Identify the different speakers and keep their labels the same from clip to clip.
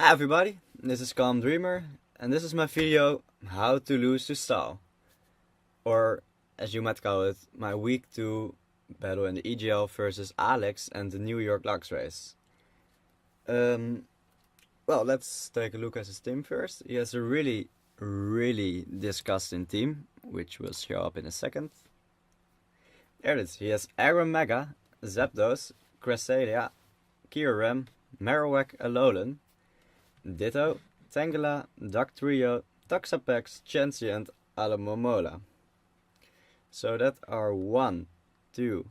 Speaker 1: Hi everybody, this is Calm Dreamer, and this is my video how to lose to Stahl. Or, as you might call it, my week 2 battle in the EGL versus Alex and the New York Lux race. Well, let's take a look at his team first. He has a really disgusting team, which will show up in a second. There it is, he has Aggron Mega, Zapdos, Cresselia, Kyurem, Marowak, Alolan, Ditto, Tangela, Duck Trio, Toxapex, Chansey and Alamomola. So that are 1, 2,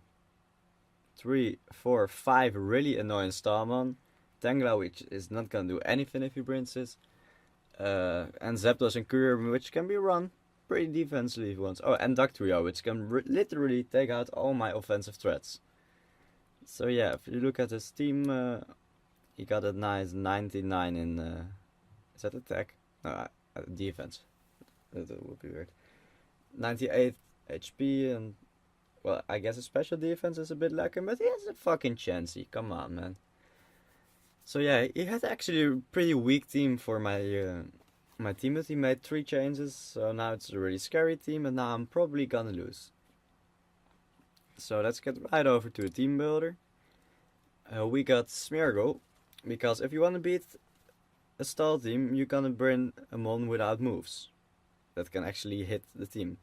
Speaker 1: 3, 4, 5 really annoying Starmon. Tangela, which is not gonna do anything if he brings this. And Zapdos and Kyurem, which can be run pretty defensively if he wants. Oh, and Duck Trio, which can literally take out all my offensive threats. So yeah, if you look at his team, he got a nice 99 in, is that attack? No, defense. That would be weird. 98 HP and, well, I guess his special defense is a bit lacking, but he has a fucking Chansey. Come on, man. So yeah, he had actually a pretty weak team for my team, but he made 3 changes, so now it's a really scary team, and now I'm probably gonna lose. So let's get right over to the team builder. We got Smeargle, because if you want to beat a stall team, you're gonna bring a mon without moves that can actually hit the team.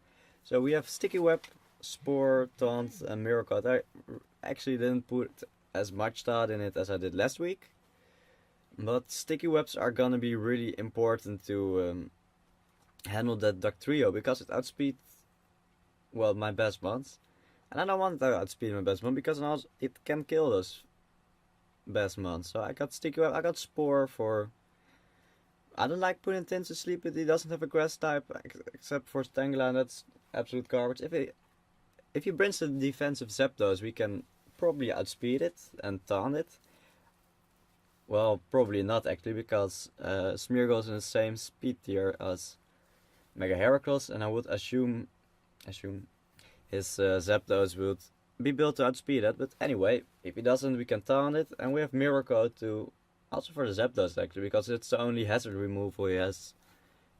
Speaker 1: So we have Sticky Web, Spore, Taunt, and Miracle. I actually didn't put as much thought in it as I did last week, but Sticky Webs are gonna be really important to handle that Duck Trio, because it outspeeds, well, my best ones. And I don't want to outspeed my best mon, because now it can kill those best mon. So I got Sticky Web, I got Spore for... I don't like putting Tin to sleep, but he doesn't have a grass type, except for Tangela, and that's absolute garbage. If he brings the defensive Zapdos, we can probably outspeed it and taunt it. Well, probably not actually, because Smeargle is in the same speed tier as Mega Heracross, and I would assume his Zapdos would be built to outspeed it. But anyway, if he doesn't, we can taunt it, and we have Miracle to... Also for the Zapdos actually, because it's the only hazard removal he has.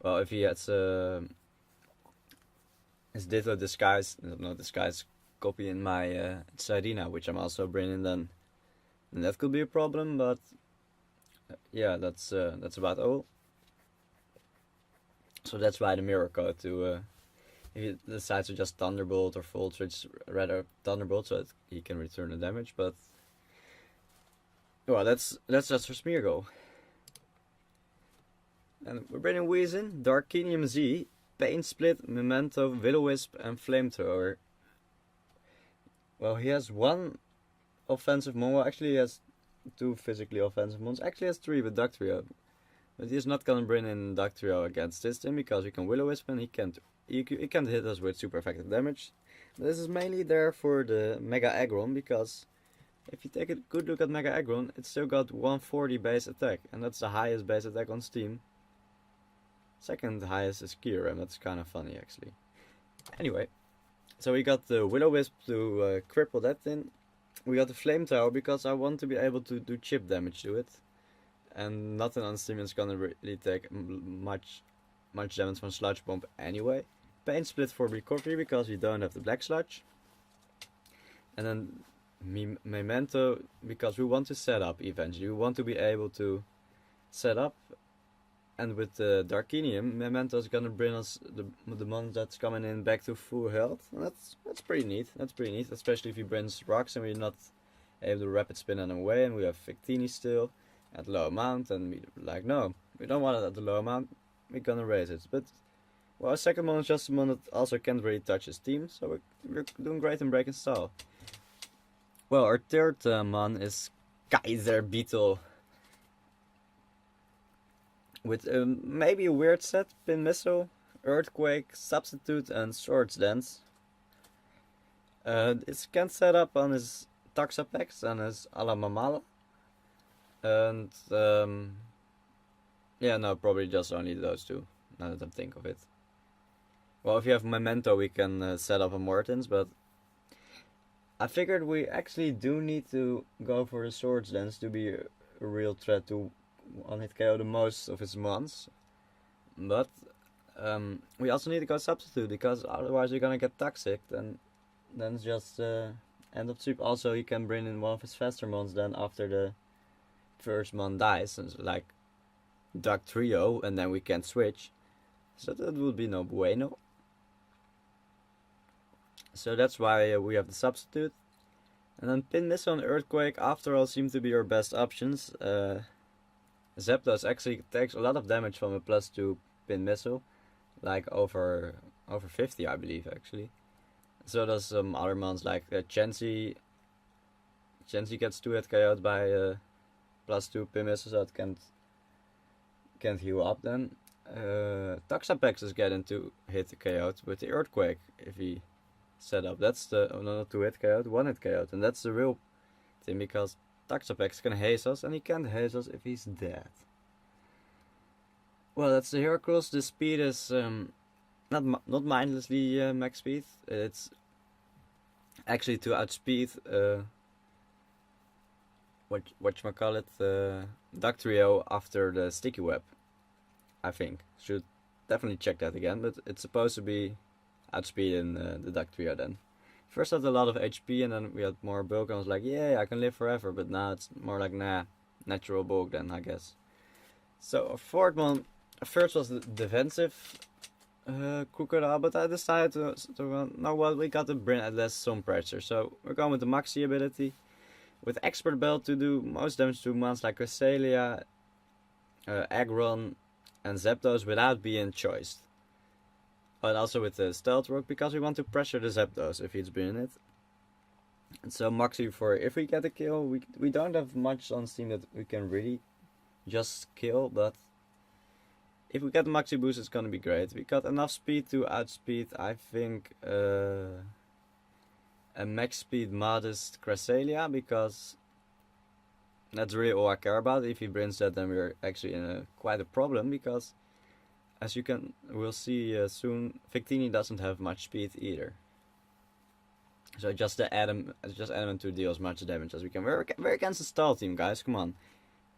Speaker 1: Well, if he has his Ditto disguise copy in my Tsareena, which I'm also bringing, then that could be a problem. But yeah, that's about all. So that's why the Miracle to if he decides to just Thunderbolt or Volt Switch, rather Thunderbolt, so that he can return the damage. But well, that's just for Smeargle. And we're bringing Weezing, Darkinium Z, Pain Split, Memento, Will-O-Wisp, and Flamethrower. Well, he has 1 offensive mon. Well, actually he has 2 physically offensive mons. Actually he has 3 with Duck Trio. But he's not gonna bring in Duck Trio against this team, because he can Will-O-Wisp and he can't hit us with super effective damage. This is mainly there for the Mega Aggron, because if you take a good look at Mega Aggron, it's still got 140 base attack, and that's the highest base attack on Steam. Second highest is Kyurem, that's kind of funny actually. Anyway, so we got the Will-O-Wisp to cripple that thing. We got the Flamethrower because I want to be able to do chip damage to it. And nothing on Steam is gonna really take much damage from Sludge Bomb anyway. Pain Split for recovery because we don't have the Black Sludge. And then Memento, because we want to set up eventually. We want to be able to set up, and with the Darkinium, Memento is gonna bring us the mon that's coming in back to full health. And that's pretty neat. That's pretty neat, especially if he brings rocks and we're not able to rapid spin them away, and we have Victini still at low amount, and we like, no, we don't want it at the low amount. We're gonna raise it. But well, our second mon is just a mon that also can't really touch his team, so we're doing great in breaking stall. Well, our third mon is Kaiser Beetle, with maybe a weird set: Pin Missile, Earthquake, Substitute, and Swords Dance. It can set up on his Toxapex and his Alamamala. And yeah, no, probably just only those 2, now that I think of it. Well, if you have Memento, we can set up a Mortins, but I figured we actually do need to go for the Swords Dance to be a real threat to one hit KO the most of his mons. But we also need to go substitute because otherwise we're gonna get toxic. Then it's just end of sweep. Also, he can bring in one of his faster mons then after the first mon dies, and like Duck Trio, and then we can switch. So that would be no bueno. So that's why we have the substitute. And then Pin Missile and Earthquake, after all, seem to be our best options. Zapdos actually takes a lot of damage from a +2 Pin Missile, like over 50, I believe, actually. So does some other mons like Chansey. Chansey gets 2-hit KO'd by +2 Pin Missile, so it can't heal up then. Toxapex is getting 2-hit KO'd with the Earthquake if he set up. That's the not 2-hit KO'd, 1-hit KO'd, and that's the real thing because Toxapex can haze us, and he can't haze us if he's dead. Well, that's the Heracross. The speed is not mindlessly max speed. It's actually to outspeed Duck Trio after the Sticky Web. I think should definitely check that again, but it's supposed to be outspeeding the Duck Trio then. First I had a lot of HP and then we had more bulk and I was like, yeah, I can live forever, but now it's more like, nah, natural bulk then, I guess. So a fourth one, first was the defensive Crocodile, but I decided to no, well, we got to bring at least some pressure, so we're going with the Maxi ability with Expert Belt to do most damage to mons like Cresselia, Aggron and Zapdos without being choiced. And also with the Stealth Rock because we want to pressure the Zapdos if he's been in it. And so Maxi for if we get a kill, we don't have much on Steam that we can really just kill, but if we get the Maxi boost it's gonna be great. We got enough speed to outspeed, I think, a max speed modest Cresselia because that's really all I care about. If he brings that then we're actually in quite a problem because as we'll see soon, Victini doesn't have much speed either. So just add him to deal as much damage as we can. We're against the stall team, guys. Come on,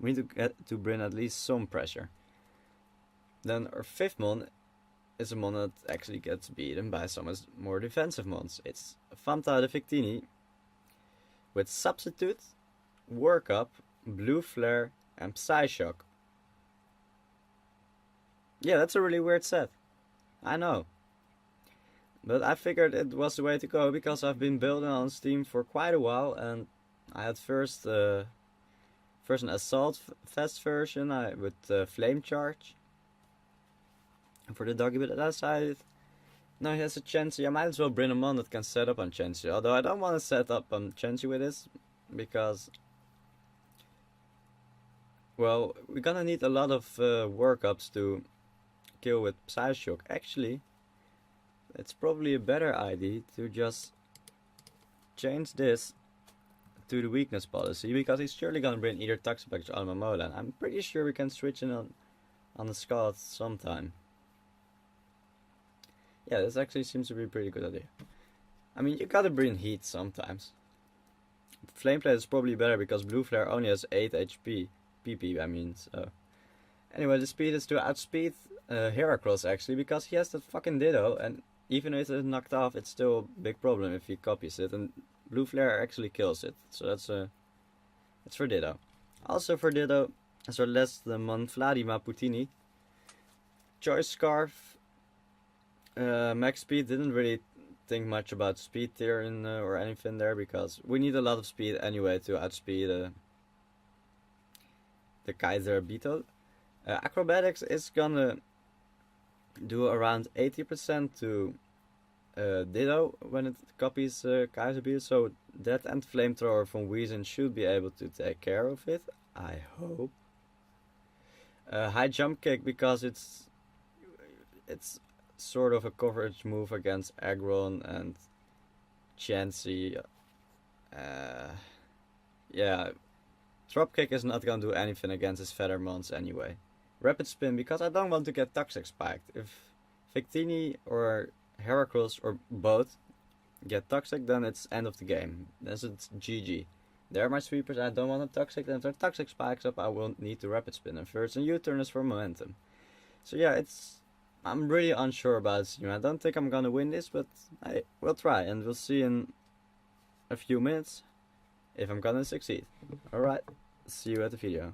Speaker 1: we need to bring at least some pressure. Then our fifth mon is a mon that actually gets beaten by some more defensive mons. It's Fanta the Victini with Substitute, Work Up, Blue Flare, and Psyshock. Yeah, that's a really weird set. I know. But I figured it was the way to go because I've been building on Steam for quite a while and I had first an Assault Fest version with Flame Charge for the doggy, but I decided now he has a Chansey. I might as well bring him on that can set up on Chansey. Although I don't want to set up on Chansey with this because, well, we're gonna need a lot of workups to kill with Psyshock. Actually, it's probably a better idea to just change this to the weakness policy because he's surely gonna bring either Toxapex or Almamola, and I'm pretty sure we can switch in on the Scald sometime. Yeah, this actually seems to be a pretty good idea. I mean, you gotta bring heat sometimes. Flame Plate is probably better because Blue Flare only has 8 HP. PP, I mean, so. Anyway, the speed is to outspeed Heracross actually because he has that fucking Ditto, and even if it's knocked off, it's still a big problem if he copies it, and Blue Flare actually kills it. So that's for Ditto. Also for Ditto, so less the Monfladima Putini. Choice Scarf. Max speed, didn't really think much about speed tier or anything there because we need a lot of speed anyway to outspeed the Kaiser Beetle. Acrobatics is gonna do around 80% to Ditto when it copies Kaiser Beetle, so that and Flamethrower from Weezing should be able to take care of it, I hope. High Jump Kick because it's sort of a coverage move against Aggron and Chansey. Yeah, Drop Kick is not gonna do anything against his Feather mons anyway. Rapid Spin because I don't want to get Toxic Spiked. If Victini or Heracross or both get Toxic, then it's end of the game. Then it's GG. They're my sweepers. I don't want a toxic. And if their toxic spikes up, I will need to rapid spin. And first, and U-turn is for momentum. So yeah, I'm really unsure about this. I don't think I'm gonna win this, but we'll try, and we'll see in a few minutes if I'm gonna succeed. Alright, see you at the video.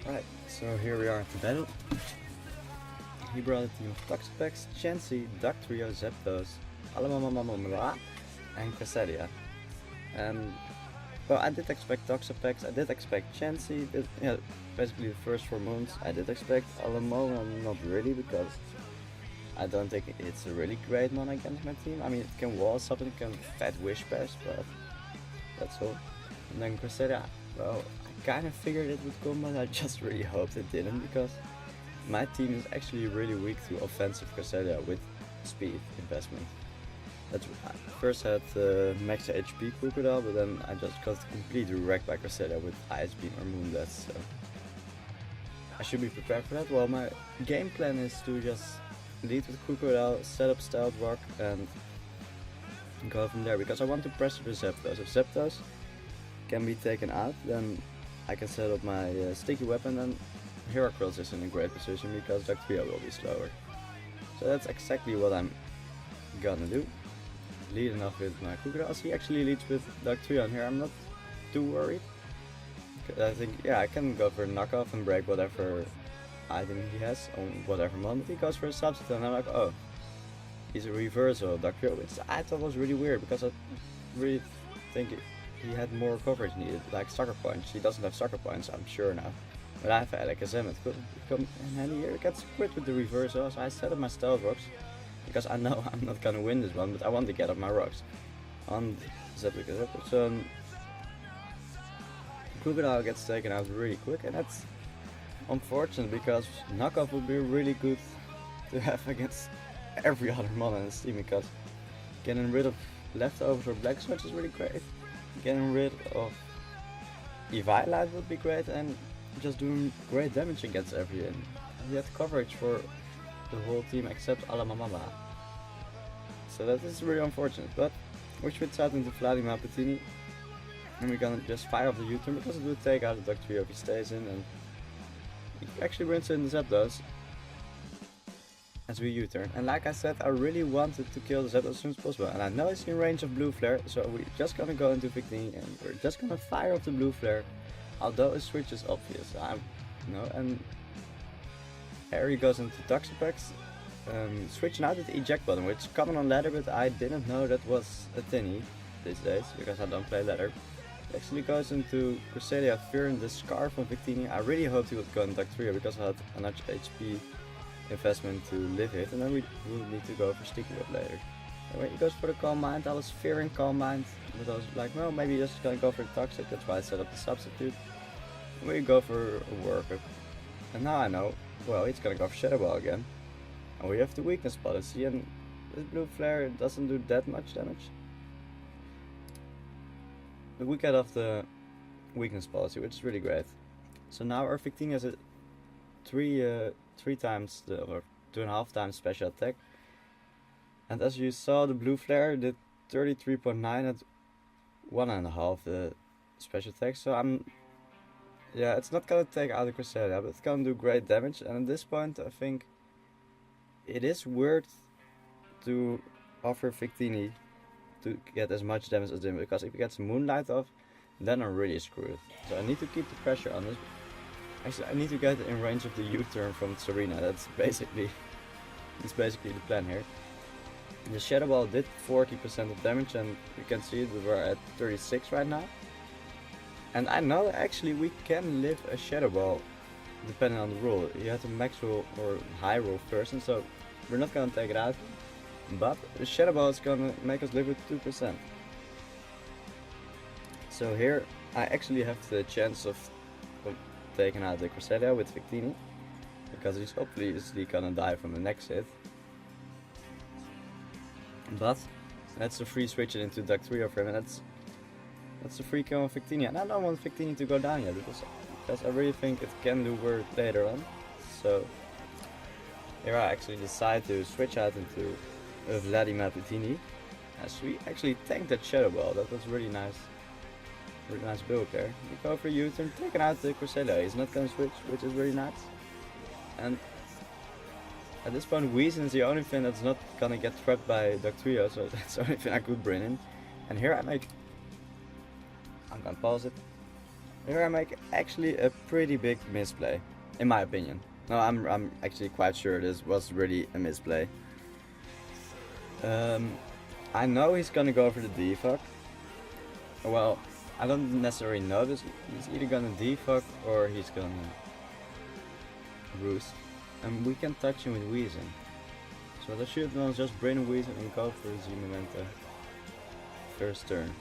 Speaker 1: Right, so here we are at the battle. He brought a team of Toxapex, Chansey, Duck Trio, Zapdos, Alamamamamamamala, and Cresselia. And well, I did expect Toxapex, I did expect Chansey, yeah, basically the first 4 moons. I did expect Alamo, not really, because I don't think it's a really great mon against my team. I mean, it can wall something, it can fat wish pass, but that's all. And then Cresselia, well, I kind of figured it would come, but I just really hoped it didn't, because my team is actually really weak to offensive Cresselia with speed investment. I first had max HP Crocodile, but then I just got completely wrecked by Cresselia with Ice Beam or Moonblast, so I should be prepared for that. Well, my game plan is to just lead with Crocodile, set up Stealth Rock, and go from there, because I want to pressure the Zapdos. If Zapdos can be taken out, then I can set up my sticky weapon, and Heracross is in a great position because Dugtrio will be slower. So that's exactly what I'm gonna do. Leading off with my Crocodile. He actually leads with Dugtrio on here. I'm not too worried. I think, yeah, I can go for a knockoff and break whatever item he has on whatever moment. He goes for a substitute, and I'm like, oh, he's a reversal of Dugtrio, which I thought was really weird, because I really think he had more coverage needed, like sucker points. He doesn't have sucker points, I'm sure now. But I have Alakazam, it could come in handy here. It gets quit with the reversal, so I set up my Stealth Rocks, because I know I'm not gonna win this one, but I want to get up my rocks on Zapdos. So Crocodile gets taken out really quick, and that's unfortunate, because knockoff would be really good to have against every other mon in this team, because getting rid of leftovers or Black Switch is really great. Getting rid of Eviolite would be great, and just doing great damage against everything. He had coverage for the whole team except Alamamama. So that is really unfortunate, but we switch out into Vladimir Patini, and we're gonna just fire off the U-turn, because it would take out the Dugtrio if he stays in, and he actually wins in the Zapdos as we U-turn. And like I said, I really wanted to kill the Zapdos as soon as possible, and I know it's in range of Blue Flare, so we're just gonna go into Victini and we're just gonna fire off the Blue Flare, although a switch is obvious. And Harry goes into Toxapex, switching out with the eject button, which is common on ladder, but I didn't know that was a tinny these days, because I don't play ladder. He actually goes into Cresselia, fearing the Scarf from Victini. I really hoped he would go into Dugtrio, because I had enough HP investment to live it, and then we will need to go for Sticky Whip later. And when he goes for the Calm Mind, I was fearing Calm Mind, but I was like, well, maybe he's just gonna go for the Toxic, that's why I set up the substitute. And we go for a workup. And now I know, well, he's gonna go for Shadow Ball again. And we have the weakness policy, and this Blue Flare doesn't do that much damage. But we get off the weakness policy, which is really great. So now our Victini has a 3 times or 2.5 times special attack. And as you saw, the Blue Flare did 33.9 at 1.5 special attack. So yeah, it's not gonna take out the Cresselia, but it's gonna do great damage. And at this point, I think it is worth to offer Victini to get as much damage as him, because if he gets Moonlight off, then I'm really screwed. So I need to keep the pressure on this. Actually, I need to get in range of the U-turn from Serena. That's basically the plan here. The Shadow Ball did 40% of damage, and you can see it, we're at 36 right now. And I know actually we can live a Shadow Ball depending on the rule. You have to max roll or high roll first, and so we're not gonna take it out, but the Shadow Ball is gonna make us live with 2%. So here I actually have the chance of taking out the Cresselia with Victini, because he's obviously gonna die from the next hit. But that's a free switch it into Duck 3 of him, and that's a free kill on Victini. And I don't want Victini to go down yet, because I really think it can do work later on. So here I actually decide to switch out into Vladimir Victini, as we actually tanked that Shadow Ball. That was really nice. Really nice build there. We go for U-turn, taking out the Cresselia. He's not gonna switch, which is really nice. And at this point, Weezing is the only thing that's not gonna get trapped by Dugtrio, so that's the only thing I could bring in. And here I'm gonna pause it. Here I make actually a pretty big misplay, in my opinion. No, I'm actually quite sure this was really a misplay. I know he's gonna go for the defog. Well, I don't necessarily know this. He's either gonna defog or he's gonna roost. And we can touch him with Weezing. So what I should have done is just bring Weezing and go for the Z-Memento first turn.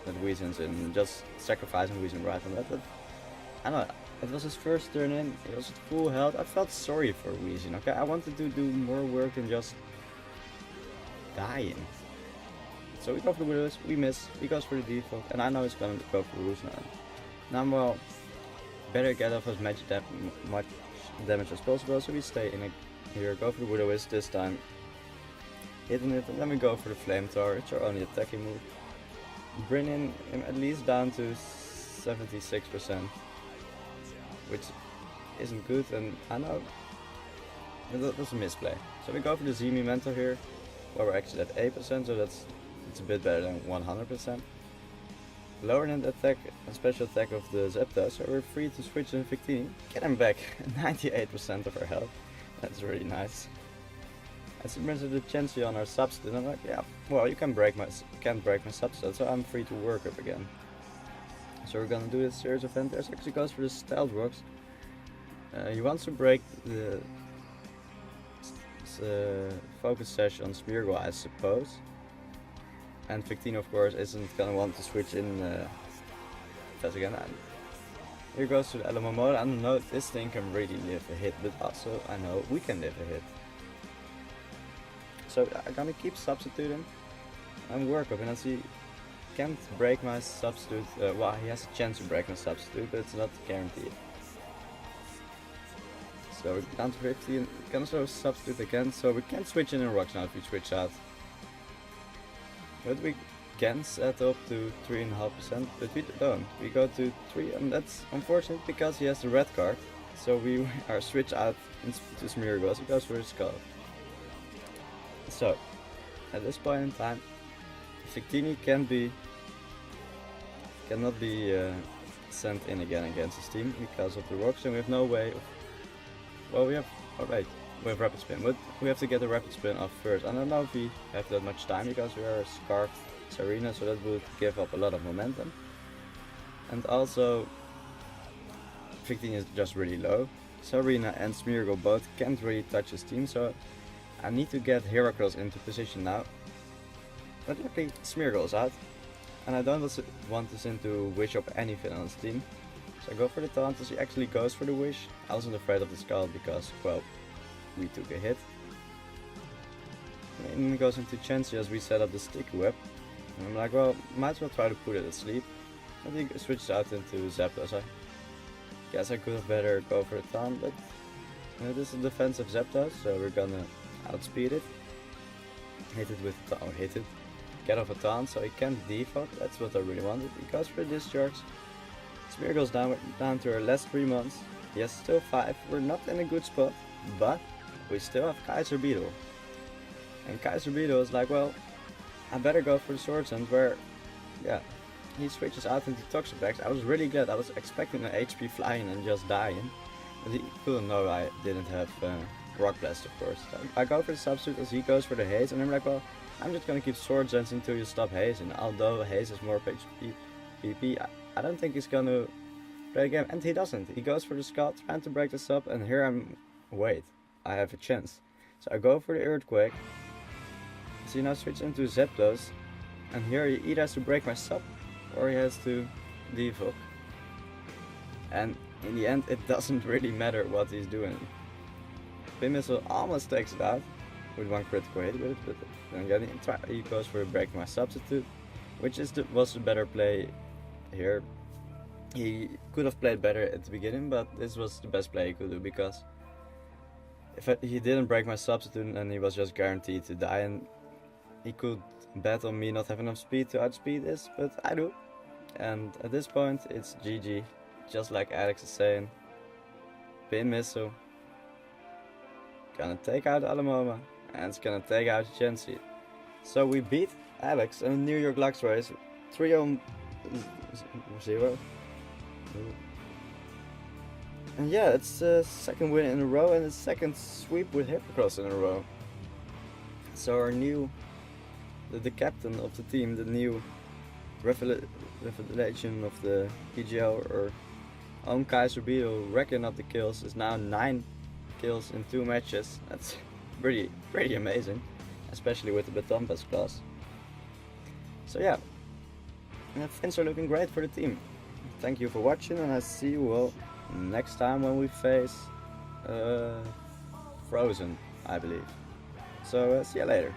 Speaker 1: That Weezing's in, and just sacrificing Weezing right on that. But I don't know, it was his first turn in, it was at full health. I felt sorry for Weezing, okay? I wanted to do more work than just dying. So we go for the Widows, we miss, he goes for the default, and I know he's gonna go for Roost now. Now, well, better get off as much damage as possible, so we stay in here, go for the Widows this time, hitting it, and then we go for the Flame Tower. It's our only attacking move. Bringing him at least down to 76%, which isn't good, and I know that was a misplay. So we go for the Z-Memento here, where we're actually at 8%, so it's a bit better than 100%. Lowering the attack and special attack of the Zepta, so we're free to switch in Victini. Get him back, 98% of our health. That's really nice. As it brings up the Chansey on our substitute, I'm like, yeah, well, you can't break my substitute, so I'm free to work up again. So we're gonna do this series of enters. Actually goes for the Stealth Rocks. He wants to break the focus sash on Smeargle, I suppose. And Victini, of course, isn't gonna want to switch in Fez again. And here goes to the LMO mode. I don't know if this thing can really live a hit, but also I know we can live a hit. So I'm gonna keep substituting and work up, and as he can't break my substitute, well, he has a chance to break my substitute, but it's not guaranteed. So we're down to 50 and can also substitute again, so we can switch in rocks now if we switch out. But we can set up to 3.5%, but we don't. We go to 3, and that's unfortunate because he has the red card. So we are switched out to Smeargle, so he goes for his skull. So, at this point in time, Victini cannot be sent in again against his team because of the rocks, and we have no way of, well, we have, oh wait, we have Rapid Spin, but we have to get the Rapid Spin off first. I don't know if we have that much time because we are Scarfed Serena, so that would give up a lot of momentum. And also, Victini is just really low. Serena and Smeargle both can't really touch his team, so I need to get Heracross into position now. But luckily Smeargle is out, and I don't want this to wish up anything on his team. So I go for the taunt as he actually goes for the wish. I wasn't afraid of the skull because, well, we took a hit. And he goes into Chansey as we set up the sticky web. And I'm like, well, might as well try to put it asleep. And he switches out into Zapdos. I guess I could have better go for the taunt, but this is a defensive Zapdos, so we're gonna outspeed it. Hit it with the taunt, hit it. Get off a taunt so he can't defog, that's what I really wanted. He goes for the discharge. Spear goes down to our last 3 months. Yes, still 5. We're not in a good spot, but we still have Kaiser Beetle. And Kaiser Beetle is like, well, I better go for the Swords End, where, yeah, he switches out into Toxic Bags. I was really glad. I was expecting an HP flying and just dying. But he couldn't know I didn't have Rock Blast, of course. So I go for the substitute as he goes for the Haze, and I'm like, well, I'm just gonna keep Swords Ends until you stop Haze. And although Haze is more PP, I don't think he's gonna play the game, and he doesn't. He goes for the Skull, trying to break this up, and here wait, I have a chance. So I go for the Earthquake. So he now switches into Zapdos. And here he either has to break my sub or he has to devoke. And in the end it doesn't really matter what he's doing. Pin Missile almost takes it out with one critical hit with it, but then again he goes for a break my substitute, which was the better play here. He could have played better at the beginning, but this was the best play he could do, because if he didn't break my substitute, then he was just guaranteed to die, and he could bet on me not having enough speed to outspeed this, but I do. And at this point it's GG, just like Alex is saying. Pin Missile gonna take out Alamoma, and it's gonna take out Gensi. So we beat Alex in the New York Lux race 3-0. And yeah, it's the second win in a row and the second sweep with Hypercross in a row. So our new, the captain of the team, the new revelation of the EGL, or own Kaiser Beetle, racking up the kills, is now 9 kills in 2 matches. That's pretty amazing, especially with the Baton Pass class. So yeah, things are looking great for the team. Thank you for watching, and I see you all next time when we face Frozen, I believe. So see you later.